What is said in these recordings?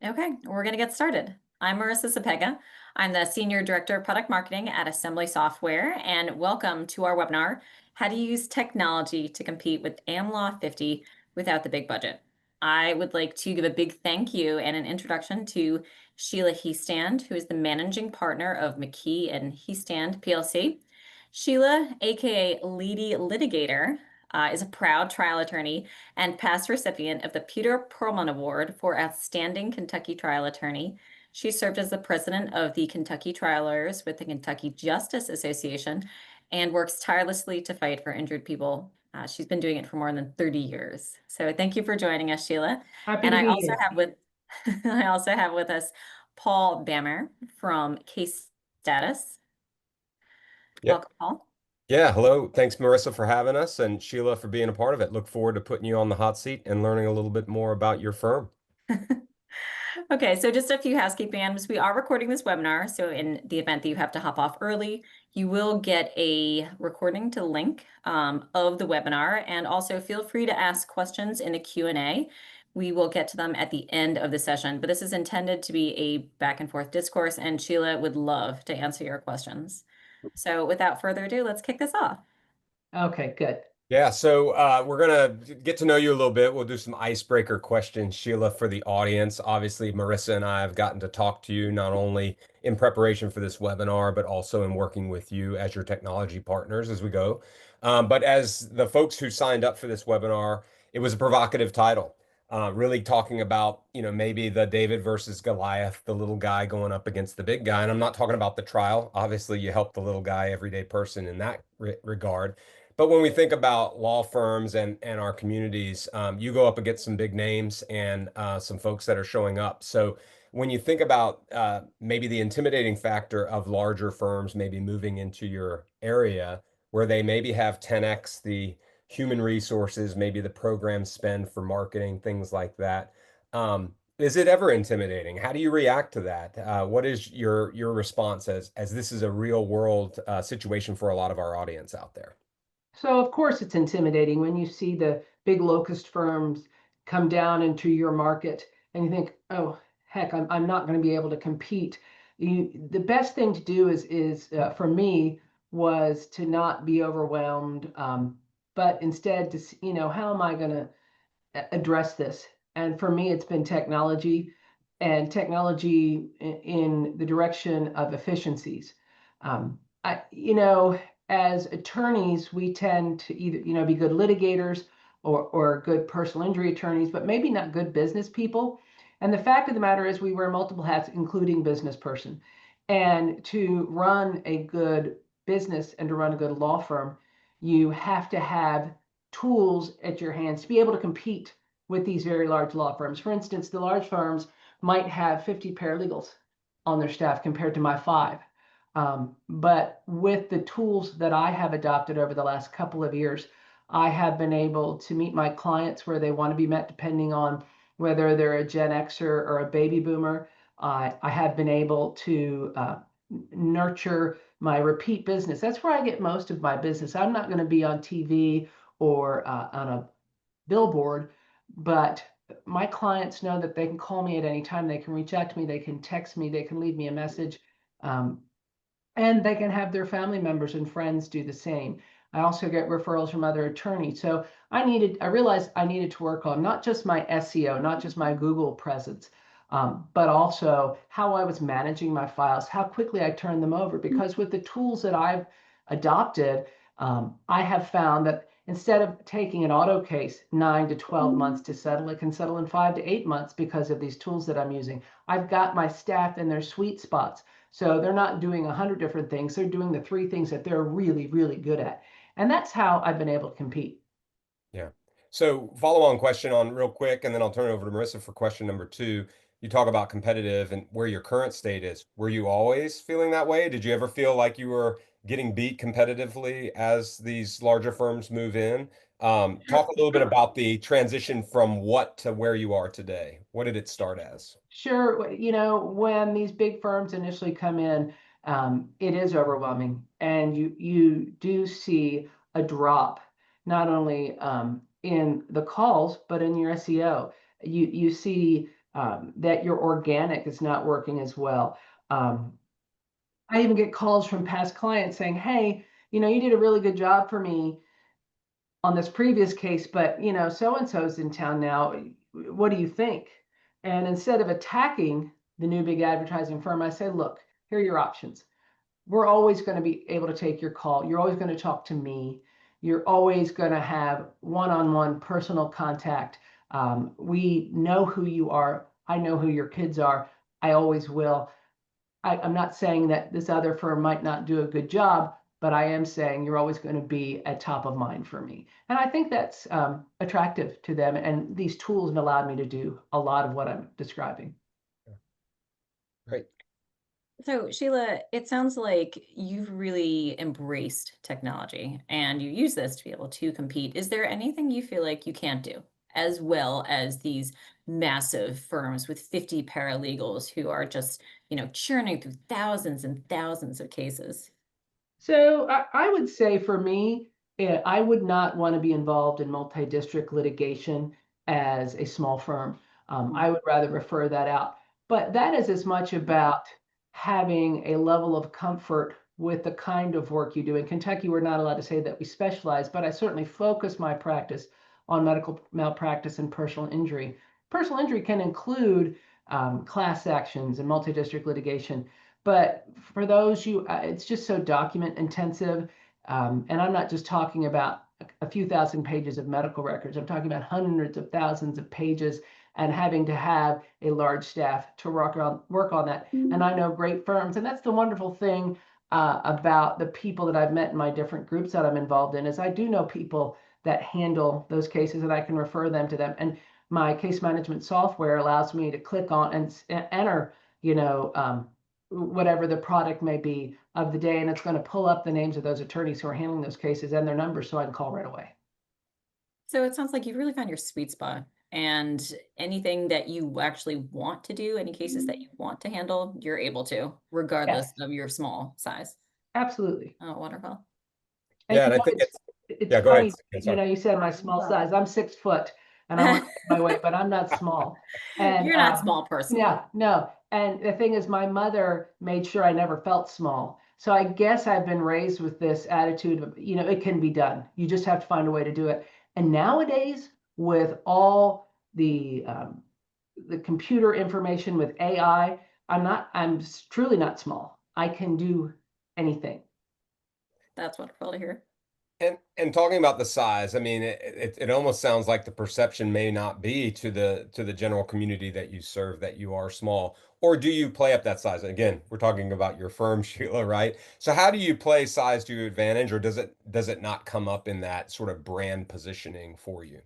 Okay, we're going to get started. I'm Marissa Sapega. I'm the Senior Director of Product Marketing at Assembly Software, and welcome to our webinar, How to Use Technology to Compete with AmLaw 50 Without the Big Budget. I would like to give a big thank you and an introduction to Sheila Hiestand, who is the Managing Partner of McKee and Hiestand PLC. Sheila, aka Leady Litigator, is a proud trial attorney and past recipient of the Peter Perlman Award for Outstanding Kentucky Trial Attorney. She served as the president of the Kentucky Trial Lawyers with the Kentucky Justice Association and works tirelessly to fight for injured people. She's been doing it for more than 30 years. So thank you for joining us, Sheila. Happy And to I be also here. have with I also have with us Paul Bammer from Case Status. Yeah. Welcome, Paul. Yeah. Hello. Thanks, Marissa, for having us, and Sheila for being a part of it. Look forward to putting you on the hot seat and learning a little bit more about your firm. Okay, so just a few housekeeping items. We are recording this webinar, so in the event that you have to hop off early, you will get a recording to link of the webinar, and also feel free to ask questions in the Q&A. We will get to them at the end of the session, but this is intended to be a back and forth discourse, and Sheila would love to answer your questions. So without further ado, let's kick this off. Okay, good. Yeah, so we're gonna get to know you a little bit. We'll do some icebreaker questions, Sheila, for the audience. Obviously, Marissa and I have gotten to talk to you not only in preparation for this webinar, but also in working with you as your technology partners as we go. But as the folks who signed up for this webinar, it was a provocative title, really talking about, maybe the David versus Goliath, the little guy going up against the big guy. And I'm not talking about the trial. Obviously, you help the little guy, everyday person in that regard. But when we think about law firms and our communities, you go up against some big names and some folks that are showing up. So when you think about maybe the intimidating factor of larger firms maybe moving into your area where they maybe have 10x the human resources, maybe the program spend for marketing, things like that. Is it ever intimidating? How do you react to that? What is your response as this is a real world situation for a lot of our audience out there? So, of course, it's intimidating when you see the big locust firms come down into your market and you think, oh, heck, I'm not going to be able to compete. The best thing to do is for me, was to not be overwhelmed, but instead to, how am I going to address this? And for me, it's been technology and technology in the direction of efficiencies. I, as attorneys, we tend to either, be good litigators or good personal injury attorneys, but maybe not good business people. And the fact of the matter is we wear multiple hats, including business person. And to run a good business and to run a good law firm, you have to have tools at your hands to be able to compete with these very large law firms. For instance, the large firms might have 50 paralegals on their staff compared to my 5. But with the tools that I have adopted over the last couple of years, I have been able to meet my clients where they want to be met, depending on whether they're a Gen Xer or a baby boomer. I have been able to nurture my repeat business. That's where I get most of my business. I'm not going to be on TV or on a billboard, but my clients know that they can call me at any time. They can reach out to me. They can text me. They can leave me a message. And they can have their family members and friends do the same. I also get referrals from other attorneys. So I realized I needed to work on not just my SEO, not just my Google presence, but also how I was managing my files, how quickly I turned them over. Because with the tools that I've adopted, I have found that instead of taking an auto case 9 to 12 months to settle, it can settle in 5 to 8 months because of these tools that I'm using. I've got my staff in their sweet spots. So they're not doing 100 different things. They're doing the 3 things that they're really, really good at. And that's how I've been able to compete. Yeah. So follow-on question on real quick, and then I'll turn it over to Marissa for question number 2. You talk about competitive and where your current state is. Were you always feeling that way? Did you ever feel like you were getting beat competitively as these larger firms move in? Talk a little bit about the transition from what to where you are today. What did it start as? Sure, when these big firms initially come in, it is overwhelming, and you do see a drop, not only in the calls, but in your SEO. You see that your organic is not working as well. I even get calls from past clients saying, hey, you did a really good job for me on this previous case, but so and so's in town now. What do you think? And instead of attacking the new big advertising firm, I say, look, here are your options. We're always going to be able to take your call. You're always going to talk to me. You're always going to have one-on-one personal contact. We know who you are. I know who your kids are. I always will. I'm not saying that this other firm might not do a good job, but I am saying you're always going to be at top of mind for me. And I think that's attractive to them. And these tools have allowed me to do a lot of what I'm describing. Great. So, Sheila, it sounds like you've really embraced technology and you use this to be able to compete. Is there anything you feel like you can't do as well as these massive firms with 50 paralegals who are just, churning through thousands and thousands of cases? So I would say for me, I would not want to be involved in multi-district litigation as a small firm. I would rather refer that out. But that is as much about having a level of comfort with the kind of work you do. In Kentucky, we're not allowed to say that we specialize, but I certainly focus my practice on medical malpractice and personal injury. Personal injury can include class actions and multi-district litigation. But for those it's just so document intensive. And I'm not just talking about a few thousand pages of medical records. I'm talking about hundreds of thousands of pages and having to have a large staff to work on that. And I know great firms. And that's the wonderful thing about the people that I've met in my different groups that I'm involved in is I do know people that handle those cases and I can refer them to them. And my case management software allows me to click on and enter, whatever the product may be of the day, and it's going to pull up the names of those attorneys who are handling those cases and their numbers so I can call right away. So it sounds like you've really found your sweet spot, and anything that you actually want to do, any cases that you want to handle, you're able to, regardless Yes, of your small size. absolutely. Oh, wonderful. And Yeah, and I think it's yeah, go ahead. funny, Sorry. you said my small size. I'm 6 foot and I want to my weight, but I'm not small. And You're not small personally. yeah, no. And the thing is, my mother made sure I never felt small. So I guess I've been raised with this attitude of, it can be done. You just have to find a way to do it. And nowadays, with all the computer information with AI, I'm truly not small. I can do anything. That's wonderful to hear. And talking about the size, I mean, it almost sounds like the perception may not be to the general community that you serve that you are small, or do you play up that size? Again, we're talking about your firm, Sheila, right? So how do you play size to your advantage, or does it not come up in that sort of brand positioning for you?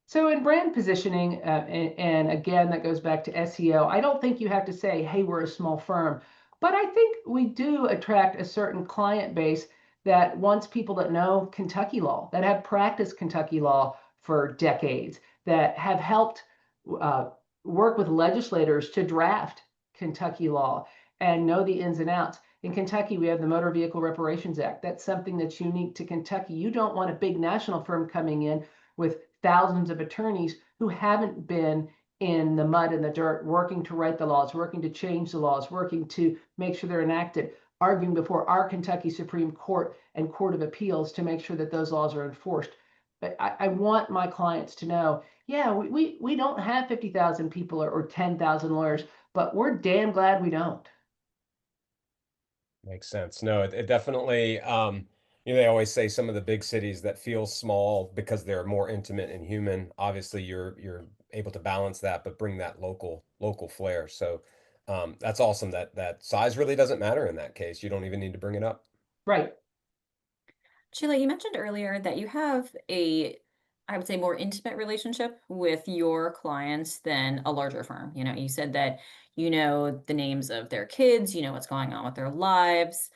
So in brand positioning, and again, that goes back to SEO, I don't think you have to say, hey, we're a small firm, but I think we do attract a certain client base that wants people that know Kentucky law, that have practiced Kentucky law for decades, that have helped uh, work with legislators to draft Kentucky law and know the ins and outs. In Kentucky, we have the Motor Vehicle Reparations Act. That's something that's unique to Kentucky. You don't want a big national firm coming in with thousands of attorneys who haven't been in the mud and the dirt, working to write the laws, working to change the laws, working to make sure they're enacted, arguing before our Kentucky Supreme Court and Court of Appeals to make sure that those laws are enforced. But I want my clients to know, yeah, we don't have 50,000 people or 10,000 lawyers, but we're damn glad we don't. Makes sense. No, it definitely, they always say some of the big cities that feel small because they're more intimate and human. Obviously, you're able to balance that, but bring that local flair. So, that's awesome that size really doesn't matter in that case. You don't even need to bring it up. Right. Sheila, you mentioned earlier that you have I would say, more intimate relationship with your clients than a larger firm. You said that you know the names of their kids, you know what's going on with their lives.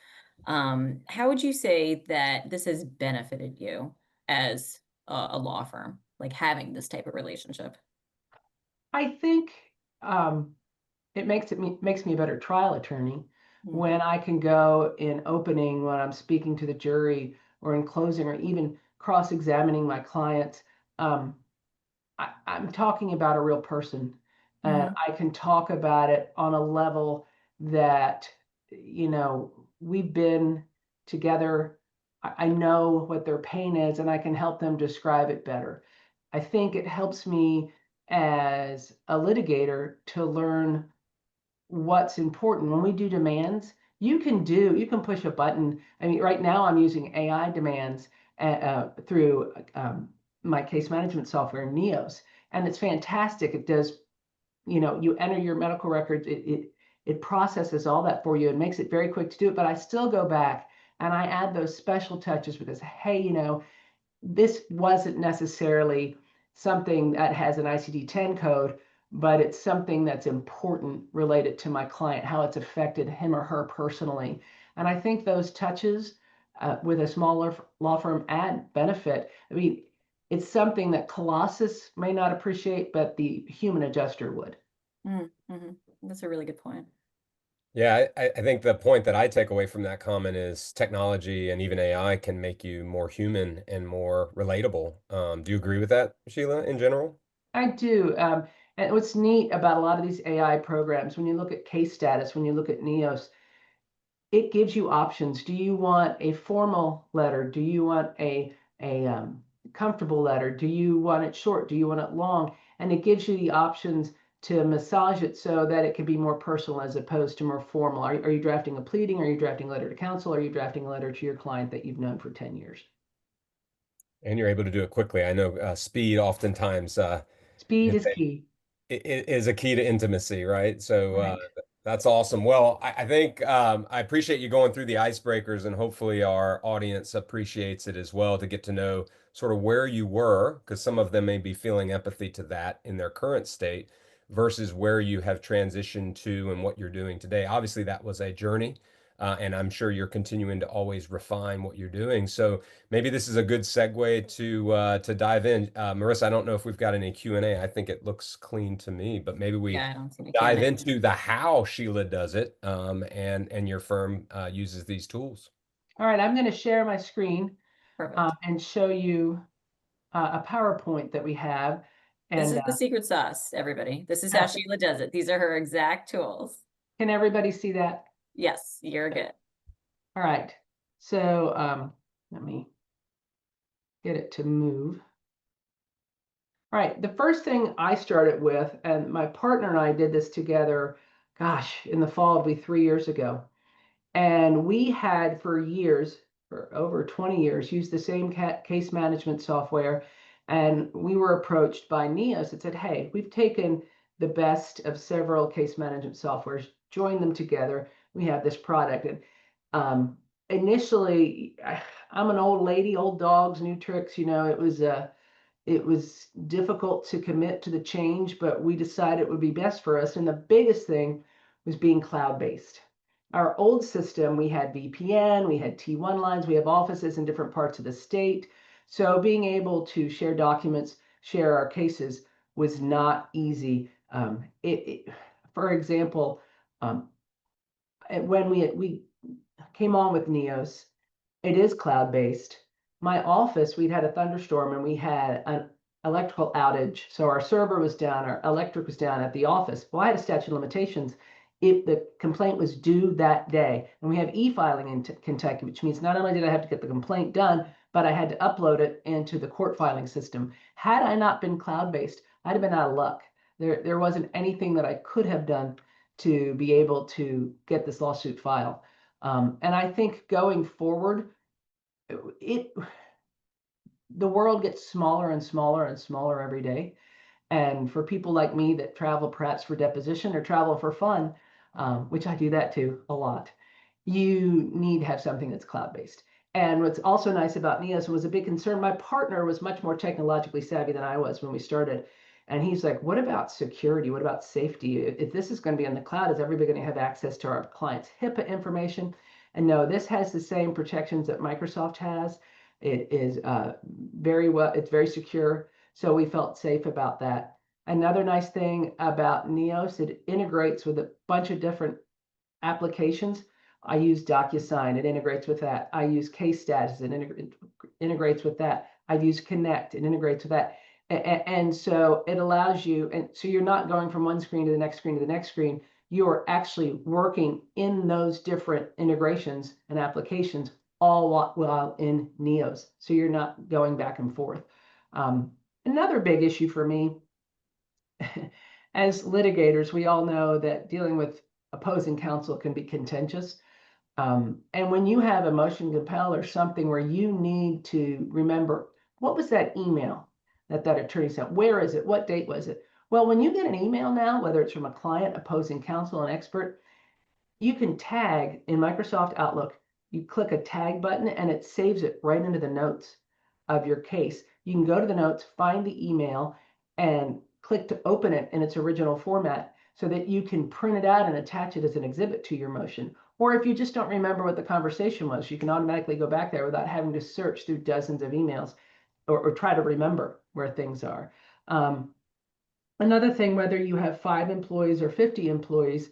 How would you say that this has benefited you as a law firm, like having this type of relationship? I think um, it makes me a better trial attorney Mm. when I can go in opening when I'm speaking to the jury or in closing or even cross-examining my clients. Um, I'm talking about a real person. and I can talk about it on a level that, we've been together. I know what their pain is, and I can help them describe it better. I think it helps me as a litigator to learn what's important. When we do demands, you can push a button. I mean, right now I'm using AI demands through my case management software, Neos, and it's fantastic. It does, you enter your medical records, it processes all that for you and makes it very quick to do it. But I still go back and I add those special touches because, hey, this wasn't necessarily something that has an ICD-10 code, but it's something that's important related to my client, how it's affected him or her personally. And I think those touches with a smaller law firm add benefit. I mean, it's something that Colossus may not appreciate, but the human adjuster would. Mm-hmm. That's a really good point. Yeah, I think the point that I take away from that comment is technology and even AI can make you more human and more relatable. Do you agree with that, Sheila, in general? I do. And what's neat about a lot of these AI programs, when you look at case status, when you look at Neos, it gives you options. Do you want a formal letter? Do you want a comfortable letter? Do you want it short? Do you want it long? And it gives you the options to massage it so that it can be more personal as opposed to more formal. Are you drafting a pleading? Are you drafting a letter to counsel? Are you drafting a letter to your client that you've known for 10 years? And you're able to do it quickly. I know speed oftentimes Speed is is key. it is a key to intimacy, right? So Right. that's awesome. Well, I think I appreciate you going through the icebreakers, and hopefully our audience appreciates it as well to get to know sort of where you were, because some of them may be feeling empathy to that in their current state versus where you have transitioned to and what you're doing today. Obviously, that was a journey. And I'm sure you're continuing to always refine what you're doing. So maybe this is a good segue to dive in. Marissa, I don't know if we've got any Q&A. I think it looks clean to me, but maybe we Yeah, I don't see any dive Q&A. into the how Sheila does it, and your firm uses these tools. All right, I'm going to share my screen Perfect. and show you a PowerPoint that we have. This And is the secret sauce, everybody. This is how uh, Sheila does it. These are her exact tools. can everybody see that? Yes, you're good. All right, so let me get it to move. All right, the first thing I started with, and my partner and I did this together, gosh, in the fall, it'll be 3 years ago. And we had for years, for over 20 years, used the same case management software. And we were approached by Neos that said, hey, we've taken the best of several case management softwares, joined them together. We have this product. And initially, I'm an old lady, old dogs, new tricks. It was difficult to commit to the change, but we decided it would be best for us. And the biggest thing was being cloud-based. Our old system, we had VPN, we had T1 lines, we have offices in different parts of the state. So being able to share documents, share our cases was not easy. For example, when we came on with Neos, it is cloud-based. My office, we'd had a thunderstorm and we had an electrical outage. So our server was down, our electric was down at the office. Well, I had a statute of limitations if the complaint was due that day. And we have e-filing in Kentucky, which means not only did I have to get the complaint done, but I had to upload it into the court filing system. Had I not been cloud-based, I'd have been out of luck. There wasn't anything that I could have done to be able to get this lawsuit filed. And I think going forward, the world gets smaller and smaller and smaller every day. And for people like me that travel perhaps for deposition or travel for fun, which I do that too a lot, you need to have something that's cloud-based. And what's also nice about Neos was a big concern. My partner was much more technologically savvy than I was when we started. And he's like, what about security? What about safety? If this is going to be in the cloud, is everybody going to have access to our clients' HIPAA information? And no, this has the same protections that Microsoft has. It is it's very secure. So we felt safe about that. Another nice thing about Neos, it integrates with a bunch of different applications. I use DocuSign, it integrates with that. I use Case Status, it integrates with that. I've used Connect, it integrates with that. And so it allows you, and so you're not going from one screen to the next screen to the next screen. You're actually working in those different integrations and applications all while in Neos. So you're not going back and forth. Another big issue for me, as litigators, we all know that dealing with opposing counsel can be contentious. And when you have a motion compel or something where you need to remember, what was that email that attorney sent? Where is it? What date was it? Well, when you get an email now, whether it's from a client, opposing counsel, an expert, you can tag in Microsoft Outlook. You click a tag button and it saves it right into the notes of your case. You can go to the notes, find the email, and click to open it in its original format so that you can print it out and attach it as an exhibit to your motion. Or if you just don't remember what the conversation was, you can automatically go back there without having to search through dozens of emails or try to remember where things are. Another thing, whether you have 5 employees or 50 employees,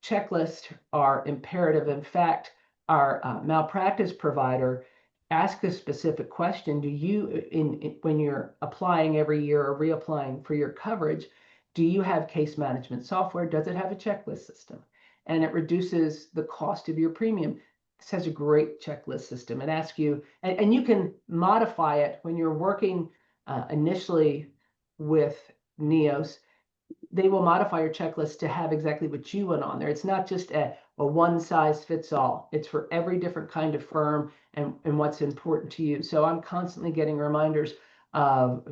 checklists are imperative. In fact, our malpractice provider asks a specific question. Do you, when you're applying every year or reapplying for your coverage, do you have case management software? Does it have a checklist system? And it reduces the cost of your premium. This has a great checklist system. It asks you, and you can modify it when you're working initially with Neos. They will modify your checklist to have exactly what you want on there. It's not just a one size fits all. It's for every different kind of firm and what's important to you. So I'm constantly getting reminders of,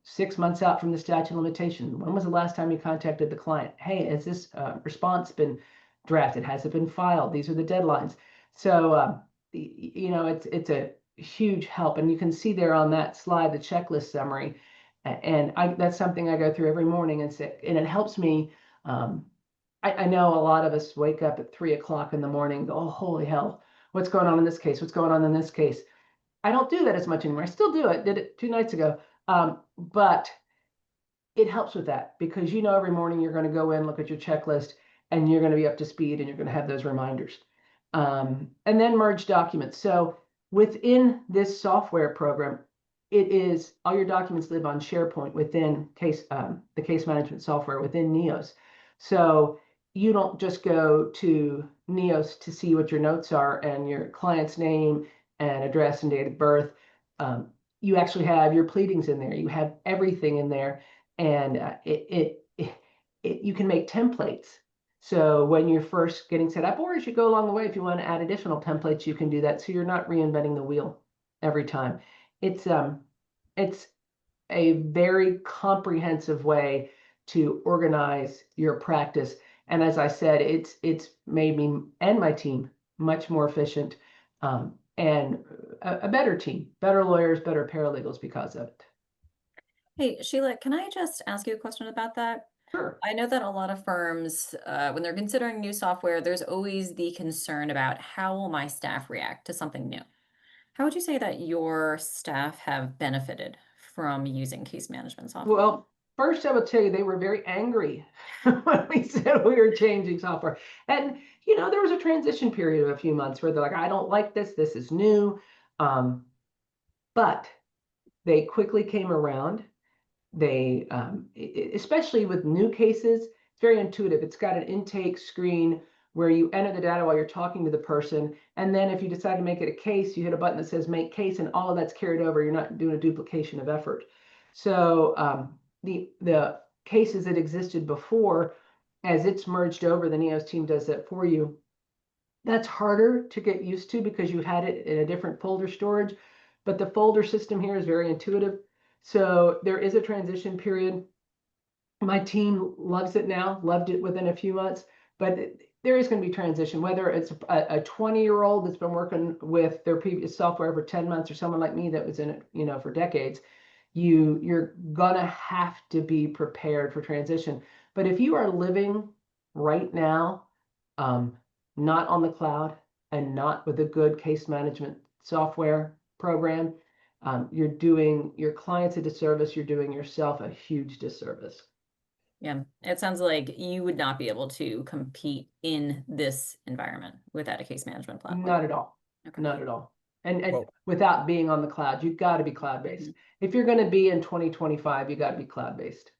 6 months out from the statute of limitation. When was the last time you contacted the client? Hey, has this response been drafted? Has it been filed? These are the deadlines. So, it's a huge help. And you can see there on that slide, the checklist summary. And that's something I go through every morning and it helps me. I know a lot of us wake up at 3 o'clock in the morning, go, oh, holy hell, what's going on in this case? What's going on in this case? I don't do that as much anymore. I still do it, did it 2 nights ago. But it helps with that because every morning you're going to go in, look at your checklist, and you're going to be up to speed and you're going to have those reminders. And then merge documents. So within this software program, it is all your documents live on SharePoint within the case management software within Neos. So you don't just go to Neos to see what your notes are and your client's name and address and date of birth. You actually have your pleadings in there. You have everything in there, and you can make templates. So when you're first getting set up, or as you go along the way, if you want to add additional templates, you can do that. So you're not reinventing the wheel every time. It's a very comprehensive way to organize your practice. And as I said, it's made me and my team much more efficient, and a better team, better lawyers, better paralegals because of it. Hey, Sheila, can I just ask you a question about that? Sure. I know that a lot of firms, when they're considering new software, there's always the concern about how will my staff react to something new? How would you say that your staff have benefited from using case management software? Well, first I would tell you they were very angry when we said we were changing software. And, there was a transition period of a few months where they're like, I don't like this. This is new. But they quickly came around. They, especially with new cases, it's very intuitive. It's got an intake screen where you enter the data while you're talking to the person. And then if you decide to make it a case, you hit a button that says make case, and all of that's carried over. You're not doing a duplication of effort. So the cases that existed before, as it's merged over, the Neos team does that for you. That's harder to get used to because you had it in a different folder storage, but the folder system here is very intuitive. So there is a transition period. My team loves it now, loved it within a few months, but there is going to be transition, whether it's a 20-year-old that's been working with their previous software for 10 months or someone like me that was in it, for decades. You're gonna have to be prepared for transition. But if you are living right now, not on the cloud and not with a good case management software program, you're doing your clients a disservice, you're doing yourself a huge disservice. Yeah, it sounds like you would not be able to compete in this environment without a case management platform. Not at all. Okay. Not at all. and Well, without being on the cloud. You've got to be cloud-based. If you're going to be in 2025, you got to be cloud-based.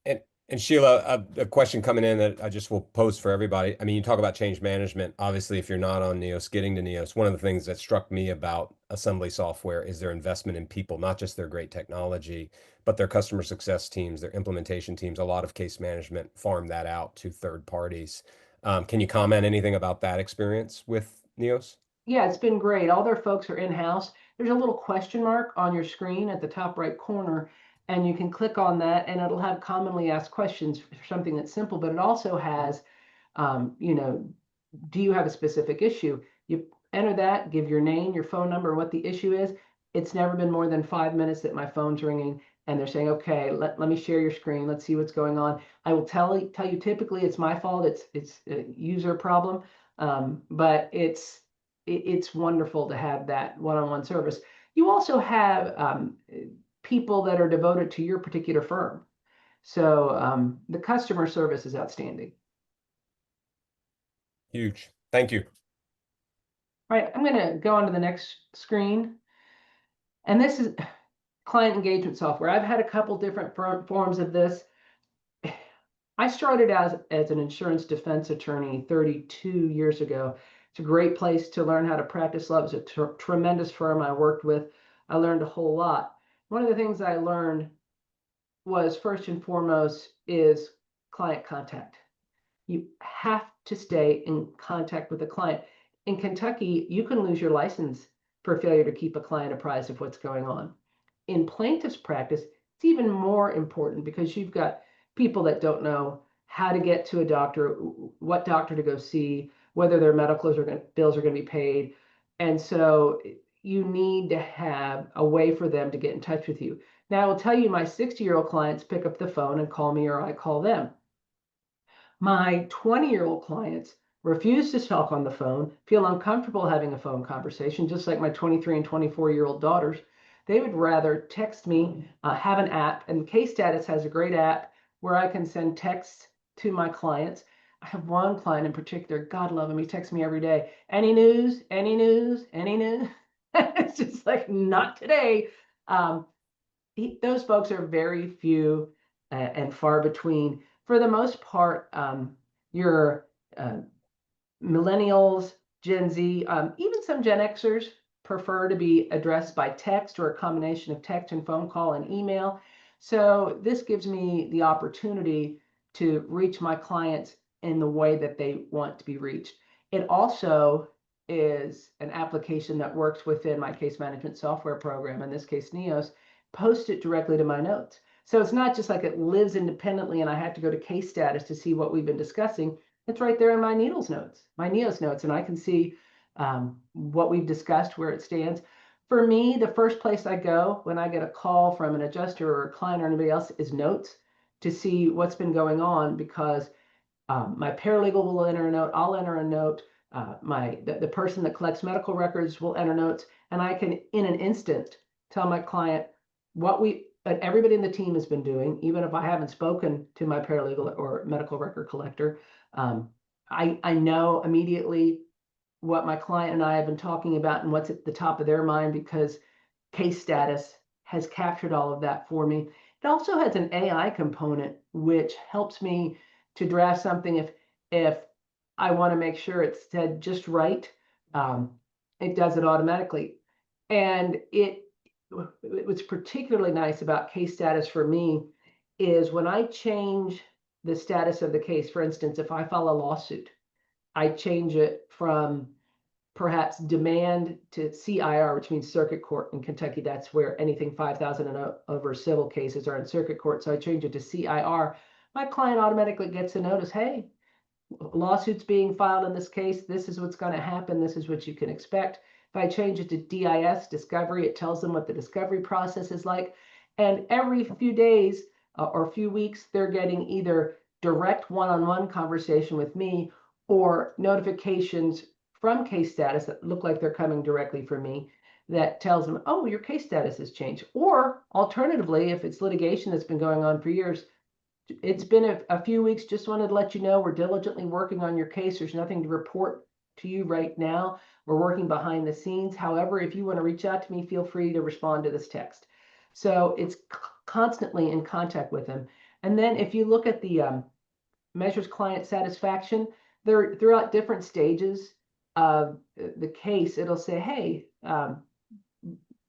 And and Sheila, a question coming in that I just will pose for everybody. I mean, you talk about change management. Obviously, if you're not on Neos, getting to Neos, one of the things that struck me about assembly software is their investment in people, not just their great technology, but their customer success teams, their implementation teams. A lot of case management farm that out to third parties. Can you comment anything about that experience with Neos? Yeah, it's been great. All their folks are in-house. There's a little question mark on your screen at the top right corner, and you can click on that, and it'll have commonly asked questions for something that's simple, but it also has, you know, do you have a specific issue? You enter that, give your name, your phone number, what the issue is. It's never been more than 5 minutes that my phone's ringing and they're saying, okay, let me share your screen. Let's see what's going on. I will tell you typically it's my fault. It's a user problem. But it's wonderful to have that one-on-one service. You also have people that are devoted to your particular firm. So the customer service is outstanding. Huge. Thank you. All right, I'm going to go on to the next screen. And this is client engagement software. I've had a couple different forms of this. I started as an insurance defense attorney 32 years ago. It's a great place to learn how to practice law. It was a tremendous firm I worked with. I learned a whole lot. One of the things I learned was first and foremost is client contact. You have to stay in contact with the client. In Kentucky, you can lose your license for failure to keep a client apprised of what's going on. In plaintiff's practice, it's even more important because you've got people that don't know how to get to a doctor, what doctor to go see, whether their medical bills are going to be paid. And so you need to have a way for them to get in touch with you. Now, I will tell you, my 60-year-old clients pick up the phone and call me, or I call them. My 20-year-old clients refuse to talk on the phone, feel uncomfortable having a phone conversation, just like my 23 and 24-year-old daughters. They would rather text me, have an app, and Case Status has a great app where I can send texts to my clients. I have one client in particular, God love him, he texts me every day. Any news? Any news? Any news? It's just like, not today. Those folks are very few and far between. For the most part, your millennials, Gen Z, even some Gen Xers prefer to be addressed by text or a combination of text and phone call and email. So this gives me the opportunity to reach my clients in the way that they want to be reached. It also is an application that works within my case management software program, in this case, Neos, post it directly to my notes. So it's not just like it lives independently and I have to go to Case Status to see what we've been discussing. It's right there in my Neos notes, and I can see what we've discussed, where it stands. For me, the first place I go when I get a call from an adjuster or a client or anybody else is notes to see what's been going on, because my paralegal will enter a note, I'll enter a note, the person that collects medical records will enter notes, and I can, in an instant, tell my client what everybody in the team has been doing, even if I haven't spoken to my paralegal or medical record collector. I know immediately what my client and I have been talking about and what's at the top of their mind, because Case Status has captured all of that for me. It also has an AI component, which helps me to draft something if I want to make sure it's said just right. It does it automatically. And what's particularly nice about Case Status for me is when I change the status of the case. For instance, if I file a lawsuit, I change it from perhaps demand to CIR, which means circuit court in Kentucky. That's where anything 5,000 and over civil cases are in circuit court. So I change it to CIR. My client automatically gets a notice, hey, lawsuits being filed in this case, this is what's going to happen, this is what you can expect. If I change it to DIS, discovery, it tells them what the discovery process is like. And every few days or few weeks, they're getting either direct one-on-one conversation with me or notifications from Case Status that look like they're coming directly from me that tells them, oh, your case status has changed. Or alternatively, if it's litigation that's been going on for years, it's been a few weeks, just wanted to let you know we're diligently working on your case. There's nothing to report to you right now. We're working behind the scenes. However, if you want to reach out to me, feel free to respond to this text. So it's constantly in contact with them. And then if you look at the measures client satisfaction, they're throughout different stages of the case. It'll say, hey,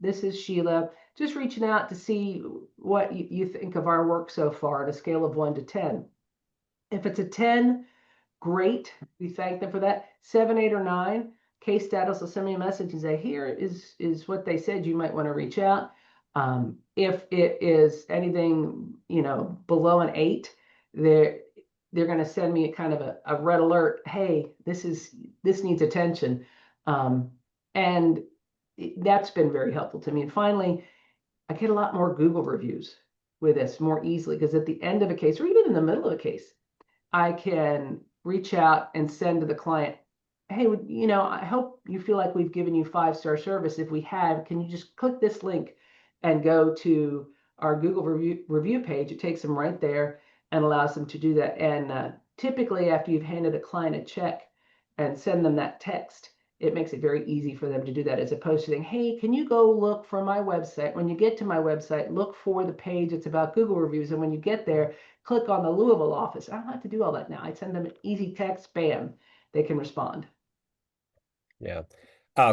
this is Sheila, just reaching out to see what you think of our work so far on a scale of 1 to 10. If it's a 10, great. We thank them for that. 7, 8, or 9, case status will send me a message and say, here is what they said. You might want to reach out. If it is anything, below an 8, they're going to send me a kind of a red alert. Hey, this needs attention. And that's been very helpful to me. And finally, I get a lot more Google reviews with this more easily, because at the end of a case, or even in the middle of a case, I can reach out and send to the client, hey, I hope you feel like we've given you 5-star service. If we have, can you just click this link and go to our Google review page? It takes them right there and allows them to do that. And typically after you've handed a client a check and send them that text, it makes it very easy for them to do that, as opposed to saying, hey, can you go look for my website? When you get to my website, look for the page that's about Google reviews. And when you get there, click on the Louisville office. I don't have to do all that now. I send them an easy text, bam, they can respond. Yeah.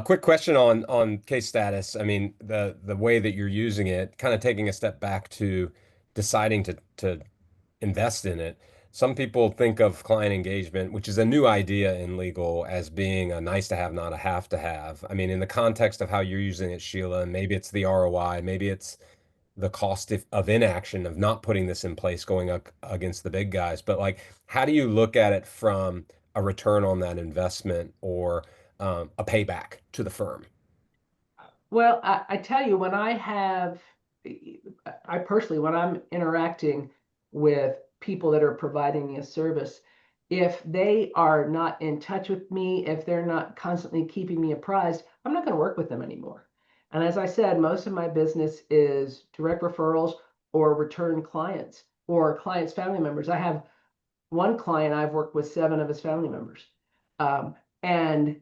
Quick question on case status. I mean, the way that you're using it, kind of taking a step back to deciding to invest in it. Some people think of client engagement, which is a new idea in legal, as being a nice to have, not a have to have. I mean, in the context of how you're using it, Sheila, maybe it's the ROI, maybe it's the cost of inaction of not putting this in place going up against the big guys. But like, how do you look at it from a return on that investment or a payback to the firm? Well, I tell you, I personally, when I'm interacting with people that are providing me a service, if they are not in touch with me, if they're not constantly keeping me apprised, I'm not going to work with them anymore. And as I said, most of my business is direct referrals or return clients or clients' family members. I have one client, I've worked with 7 of his family members. And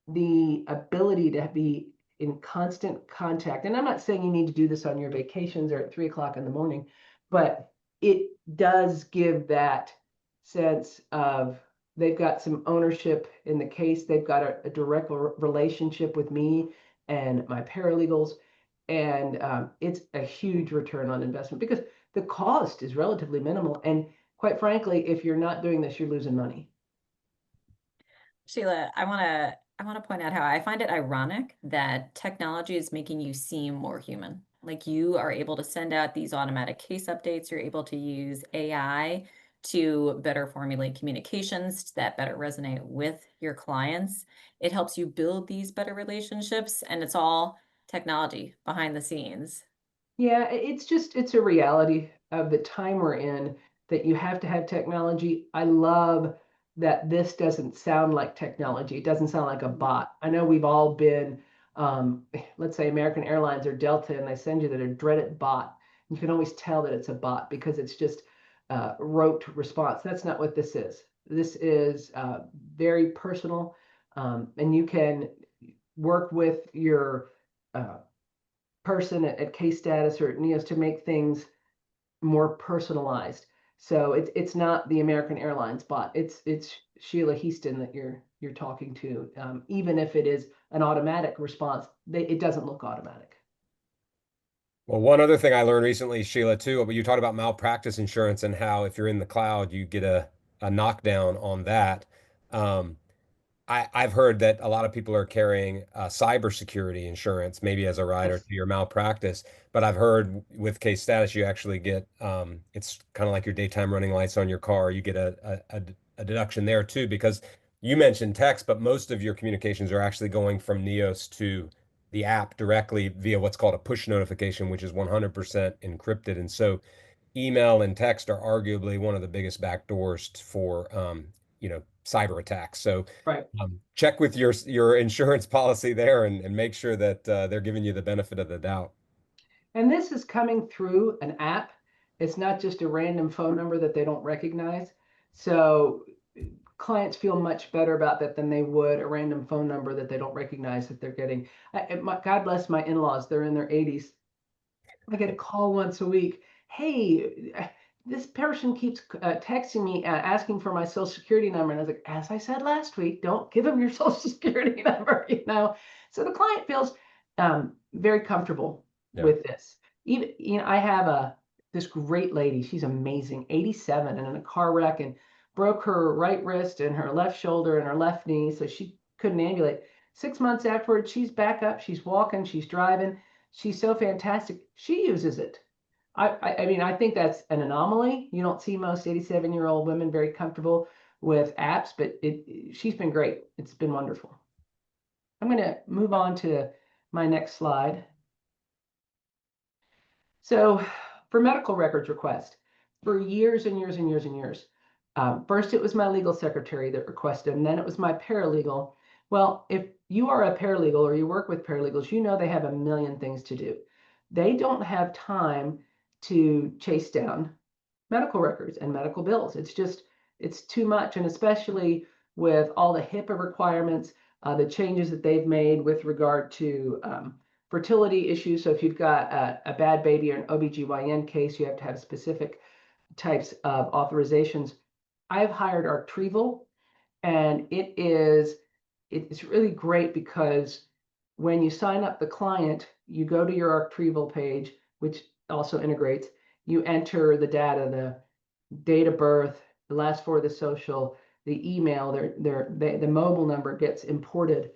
the ability to be in constant contact. And I'm not saying you need to do this on your vacations or at 3 o'clock in the morning, but it does give that sense of they've got some ownership in the case. They've got a direct relationship with me and my paralegals. And it's a huge return on investment because the cost is relatively minimal. And quite frankly, if you're not doing this, you're losing money. Sheila, I want to point out how I find it ironic that technology is making you seem more human. Like you are able to send out these automatic case updates, you're able to use AI to better formulate communications that better resonate with your clients. It helps you build these better relationships, and it's all technology behind the scenes. Yeah, it's a reality of the time we're in that you have to have technology. I love that this doesn't sound like technology. It doesn't sound like a bot. I know we've all been, let's say American Airlines or Delta, and they send you that a dreaded bot. You can always tell that it's a bot because it's just rote response. That's not what this is. This is very personal, and you can work with your person at case status or at NEOS to make things more personalized. So it's not the American Airlines bot. It's Sheila Hiestand that you're talking to. Even if it is an automatic response, it doesn't look automatic. Well, one other thing I learned recently, Sheila, too, but you talked about malpractice insurance and how if you're in the cloud, you get a knockdown on that. Um, I've heard that a lot of people are carrying cybersecurity insurance, maybe as a rider Yes. to your malpractice. But I've heard with case status, you actually get it's kind of like your daytime running lights on your car. You get a deduction there too, because you mentioned text, but most of your communications are actually going from NEOS to the app directly via what's called a push notification, which is 100% encrypted. And so email and text are arguably one of the biggest backdoors for cyber attacks. So Right. check with your insurance policy there and make sure that they're giving you the benefit of the doubt. And this is coming through an app. It's not just a random phone number that they don't recognize. So clients feel much better about that than they would a random phone number that they don't recognize that they're getting. God bless my in-laws, they're in their 80s. I get a call once a week. Hey, this person keeps texting me asking for my social security number. And I was like, as I said last week, don't give them your social security number, you know? So the client feels very comfortable with this. Even, you know, I have this great lady, she's amazing, 87 and in a car wreck and broke her right wrist and her left shoulder and her left knee. So she couldn't ambulate. 6 months afterwards, she's back up, she's walking, she's driving. She's so fantastic. She uses it. I mean, I think that's an anomaly. You don't see most 87-year-old women very comfortable with apps, but she's been great. It's been wonderful. I'm going to move on to my next slide. So for medical records request, for years and years and years and years, first it was my legal secretary that requested, and then it was my paralegal. Well, if you are a paralegal or you work with paralegals, you know they have a million things to do. They don't have time to chase down medical records and medical bills. It's too much. And especially with all the HIPAA requirements, the changes that they've made with regard to fertility issues. So if you've got a bad baby or an OBGYN case, you have to have specific types of authorizations. I've hired Artrival, and it's really great because when you sign up the client, you go to your Artrival page, which also integrates, you enter the data, the date of birth, the last four of the social, the email, the mobile number gets imported,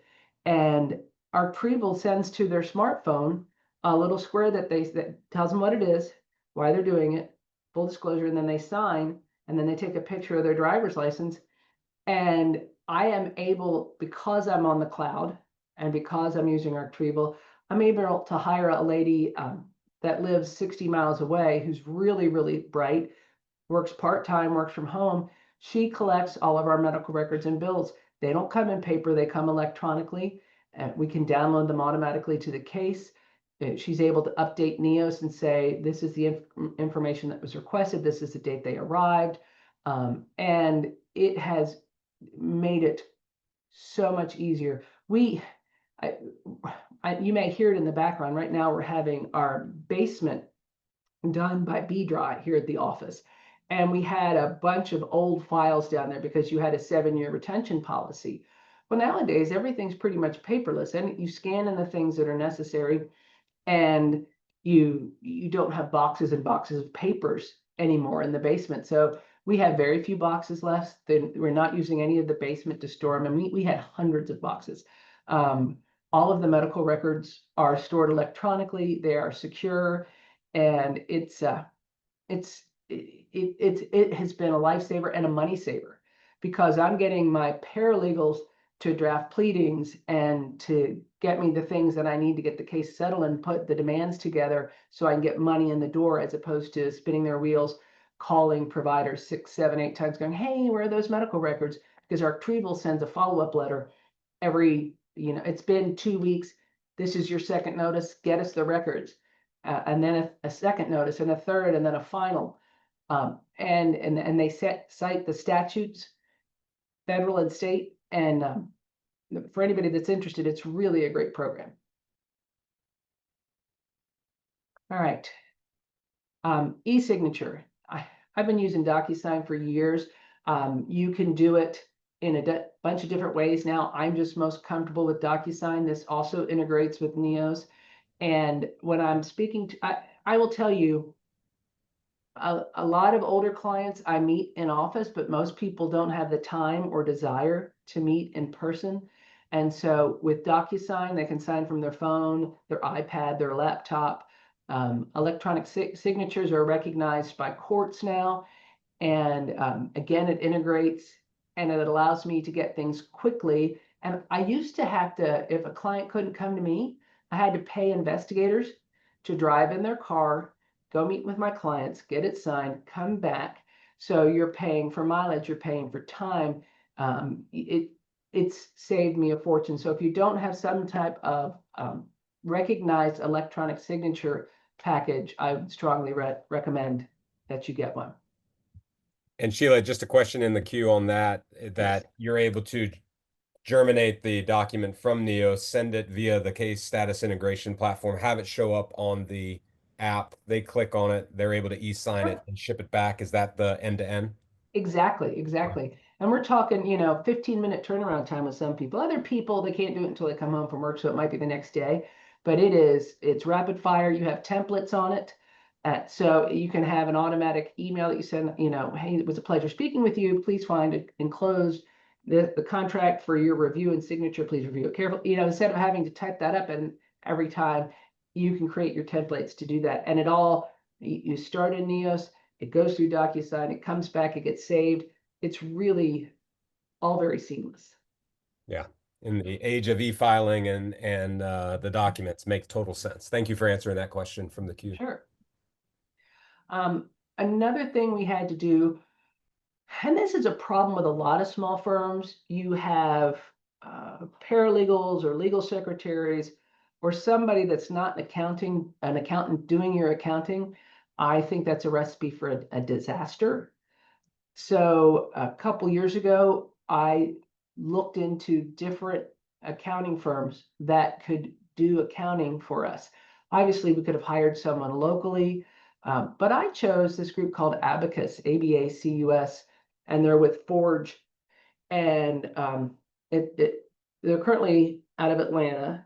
and Artrival sends to their smartphone a little square that tells them what it is, why they're doing it, full disclosure, and then they sign, and then they take a picture of their driver's license. And I am able, because I'm on the cloud and because I'm using Artrival, I'm able to hire a lady that lives 60 miles away who's really, really bright, works part-time, works from home. She collects all of our medical records and bills. They don't come in paper, they come electronically. And we can download them automatically to the case. She's able to update NEOS and say, this is the information that was requested, this is the date they arrived. And it has made it so much easier. You may hear it in the background. Right now, we're having our basement done by B-Dry here at the office. And we had a bunch of old files down there because you had a 7-year retention policy. Well, nowadays, everything's pretty much paperless, and you scan in the things that are necessary, and you don't have boxes and boxes of papers anymore in the basement. So we have very few boxes left. We're not using any of the basement to store them. And we had hundreds of boxes. All of the medical records are stored electronically. They are secure, and it has been a lifesaver and a money saver, because I'm getting my paralegals to draft pleadings and to get me the things that I need to get the case settled and put the demands together so I can get money in the door, as opposed to spinning their wheels, calling providers 6, 7, 8 times going, hey, where are those medical records? Because Artrival sends a follow-up letter every, it's been 2 weeks. This is your second notice, get us the records. And then a second notice and a third, and then a final. And they cite the statutes, federal and state. And for anybody that's interested, it's really a great program. All right. E-signature. I've been using DocuSign for years. You can do it in a bunch of different ways now. I'm just most comfortable with DocuSign. This also integrates with NEOS. And when I'm speaking to, I will tell you, a lot of older clients I meet in office, but most people don't have the time or desire to meet in person. And so with DocuSign, they can sign from their phone, their iPad, their laptop. Electronic signatures are recognized by courts now. And again, it integrates and it allows me to get things quickly. And I used to have to, if a client couldn't come to me, I had to pay investigators to drive in their car, go meet with my clients, get it signed, come back. So you're paying for mileage, you're paying for time. It's saved me a fortune. So if you don't have some type of recognized electronic signature package, I would strongly recommend that you get one. And Sheila, just a question in the queue on that, Yes, that you're able to germinate the document from Neo, send it via the case status integration platform, have it show up on the app. They click on it, they're able to e-sign it sure. and ship it back. Is that the end-to-end? Exactly, exactly. And we're talking, 15-minute turnaround time with some people. Other people, they can't do it until they come home from work, so it might be the next day. But it's rapid fire. You have templates on it. So you can have an automatic email that you send, hey, it was a pleasure speaking with you. Please find it enclosed the contract for your review and signature. Please review it carefully. Instead of having to type that up and every time, you can create your templates to do that. And you start in Neos, it goes through DocuSign, it comes back, it gets saved. It's really all very seamless. Yeah. In the age of e-filing and the documents, makes total sense. Thank you for answering that question from the queue. Sure. Another thing we had to do, and this is a problem with a lot of small firms, you have paralegals or legal secretaries or somebody that's not an accountant doing your accounting. I think that's a recipe for a disaster. So a couple years ago, I looked into different accounting firms that could do accounting for us. Obviously, we could have hired someone locally, but I chose this group called Abacus, Abacus, and they're with Forge, and they're currently out of Atlanta,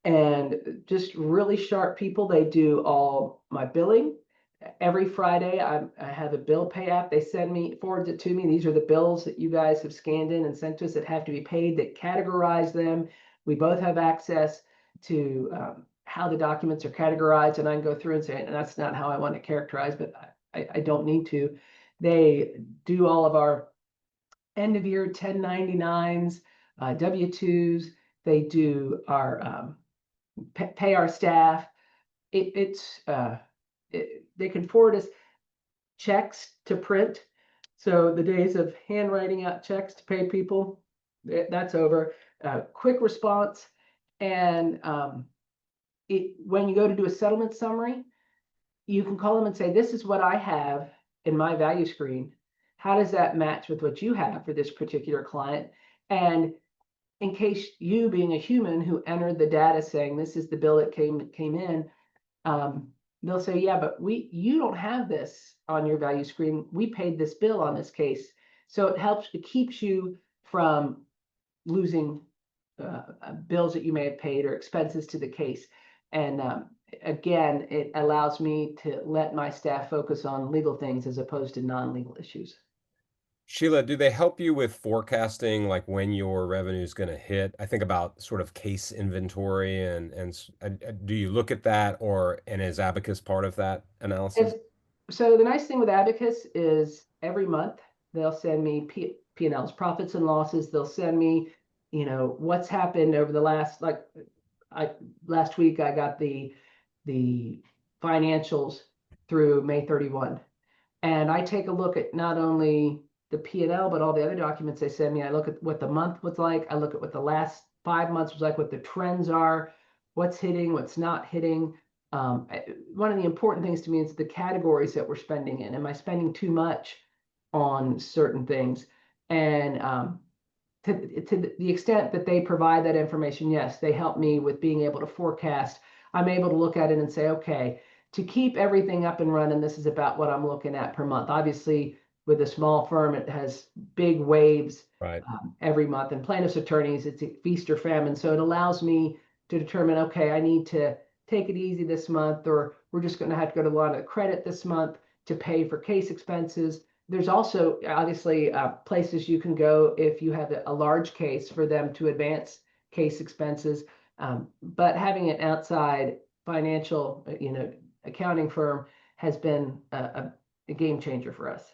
and just really sharp people. They do all my billing. Every Friday, I have a bill pay app. They forwards it to me. These are the bills that you guys have scanned in and sent to us that have to be paid. That categorize them. We both have access to how the documents are categorized, and I can go through and say, and that's not how I want it characterized, but I don't need to. They do all of our end of year 1099s, W-2s. They do our pay our staff. They can forward us checks to print. So the days of handwriting out checks to pay people, that's over. Quick response. And when you go to do a settlement summary, you can call them and say, this is what I have in my value screen. How does that match with what you have for this particular client? And in case you, being a human who entered the data saying this is the bill that came in, they'll say, yeah, but you don't have this on your value screen. We paid this bill on this case. So it keeps you from losing bills that you may have paid or expenses to the case. And again, it allows me to let my staff focus on legal things as opposed to non-legal issues. Sheila, do they help you with forecasting, like when your revenue is going to hit? I think about sort of case inventory and do you look at that, and is Abacus part of that analysis? So the nice thing with Abacus is every month they'll send me P&Ls, profits and losses. They'll send me, what's happened over the last week I got the financials through May 31. And I take a look at not only the P&L, but all the other documents they send me. I look at what the month was like. I look at what the last 5 months was like, what the trends are, what's hitting, what's not hitting. One of the important things to me is the categories that we're spending in. Am I spending too much on certain things? And to the extent that they provide that information, yes, they help me with being able to forecast. I'm able to look at it and say, okay, to keep everything up and running, this is about what I'm looking at per month. Obviously, with a small firm, it has big waves Right. every month. And plaintiff's attorneys, it's a feast or famine. So it allows me to determine, okay, I need to take it easy this month, or we're just going to have to go to a lot of credit this month to pay for case expenses. There's also obviously places you can go if you have a large case for them to advance case expenses. But having an outside financial, accounting firm has been a game changer for us.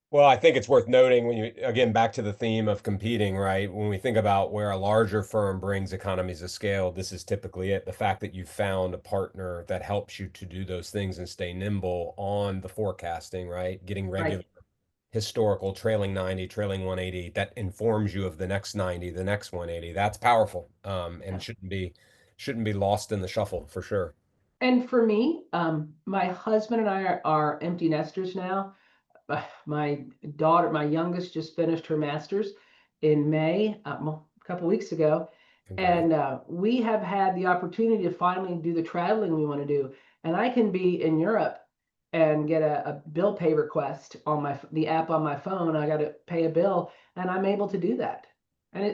Well, I think it's worth noting when you, again, back to the theme of competing, right? When we think about where a larger firm brings economies of scale, this is typically it. The fact that you found a partner that helps you to do those things and stay nimble on the forecasting, right? Getting regular Right. historical trailing 90, trailing 180, that informs you of the next 90, the next 180. That's powerful. And Yeah. shouldn't be lost in the shuffle for sure. And for me, my husband and I are empty nesters now. my daughter, my youngest, just finished her master's in May, a couple weeks ago. Congrats. And we have had the opportunity to finally do the traveling we want to do. And I can be in Europe and get a bill pay request on the app on my phone. I got to pay a bill, and I'm able to do that. And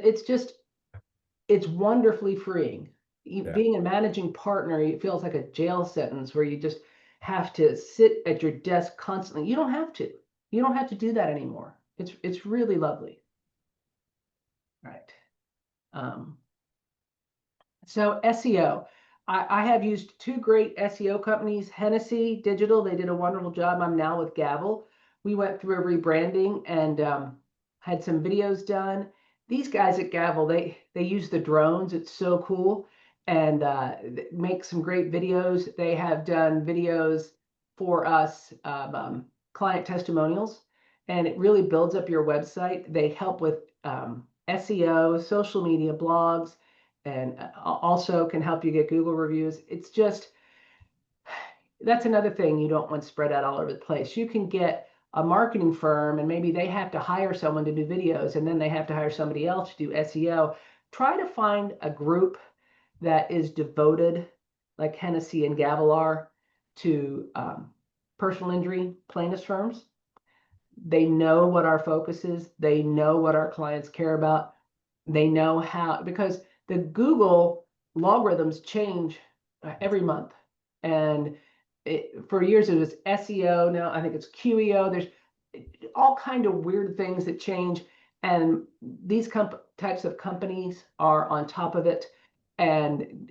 it's wonderfully freeing. Yeah. Being a managing partner, it feels like a jail sentence where you just have to sit at your desk constantly. You don't have to. You don't have to do that anymore. It's really lovely. Right. So SEO, I have used two great SEO companies, Hennessy Digital. They did a wonderful job. I'm now with Gavel. We went through a rebranding and had some videos done. These guys at Gavel, they use the drones. It's so cool, and make some great videos. They have done videos for us, client testimonials, and it really builds up your website. They help with SEO, social media, blogs, and also can help you get Google reviews. It's just, that's another thing you don't want spread out all over the place. You can get a marketing firm and maybe they have to hire someone to do videos and then they have to hire somebody else to do SEO. Try to find a group that is devoted, like Hennessy and Gavel are, to personal injury plaintiffs firms. They know what our focus is. They know what our clients care about. They know how, because the Google logarithms change every month. And for years it was SEO. Now I think it's QEO. There's all kind of weird things that change. And these types of companies are on top of it. And,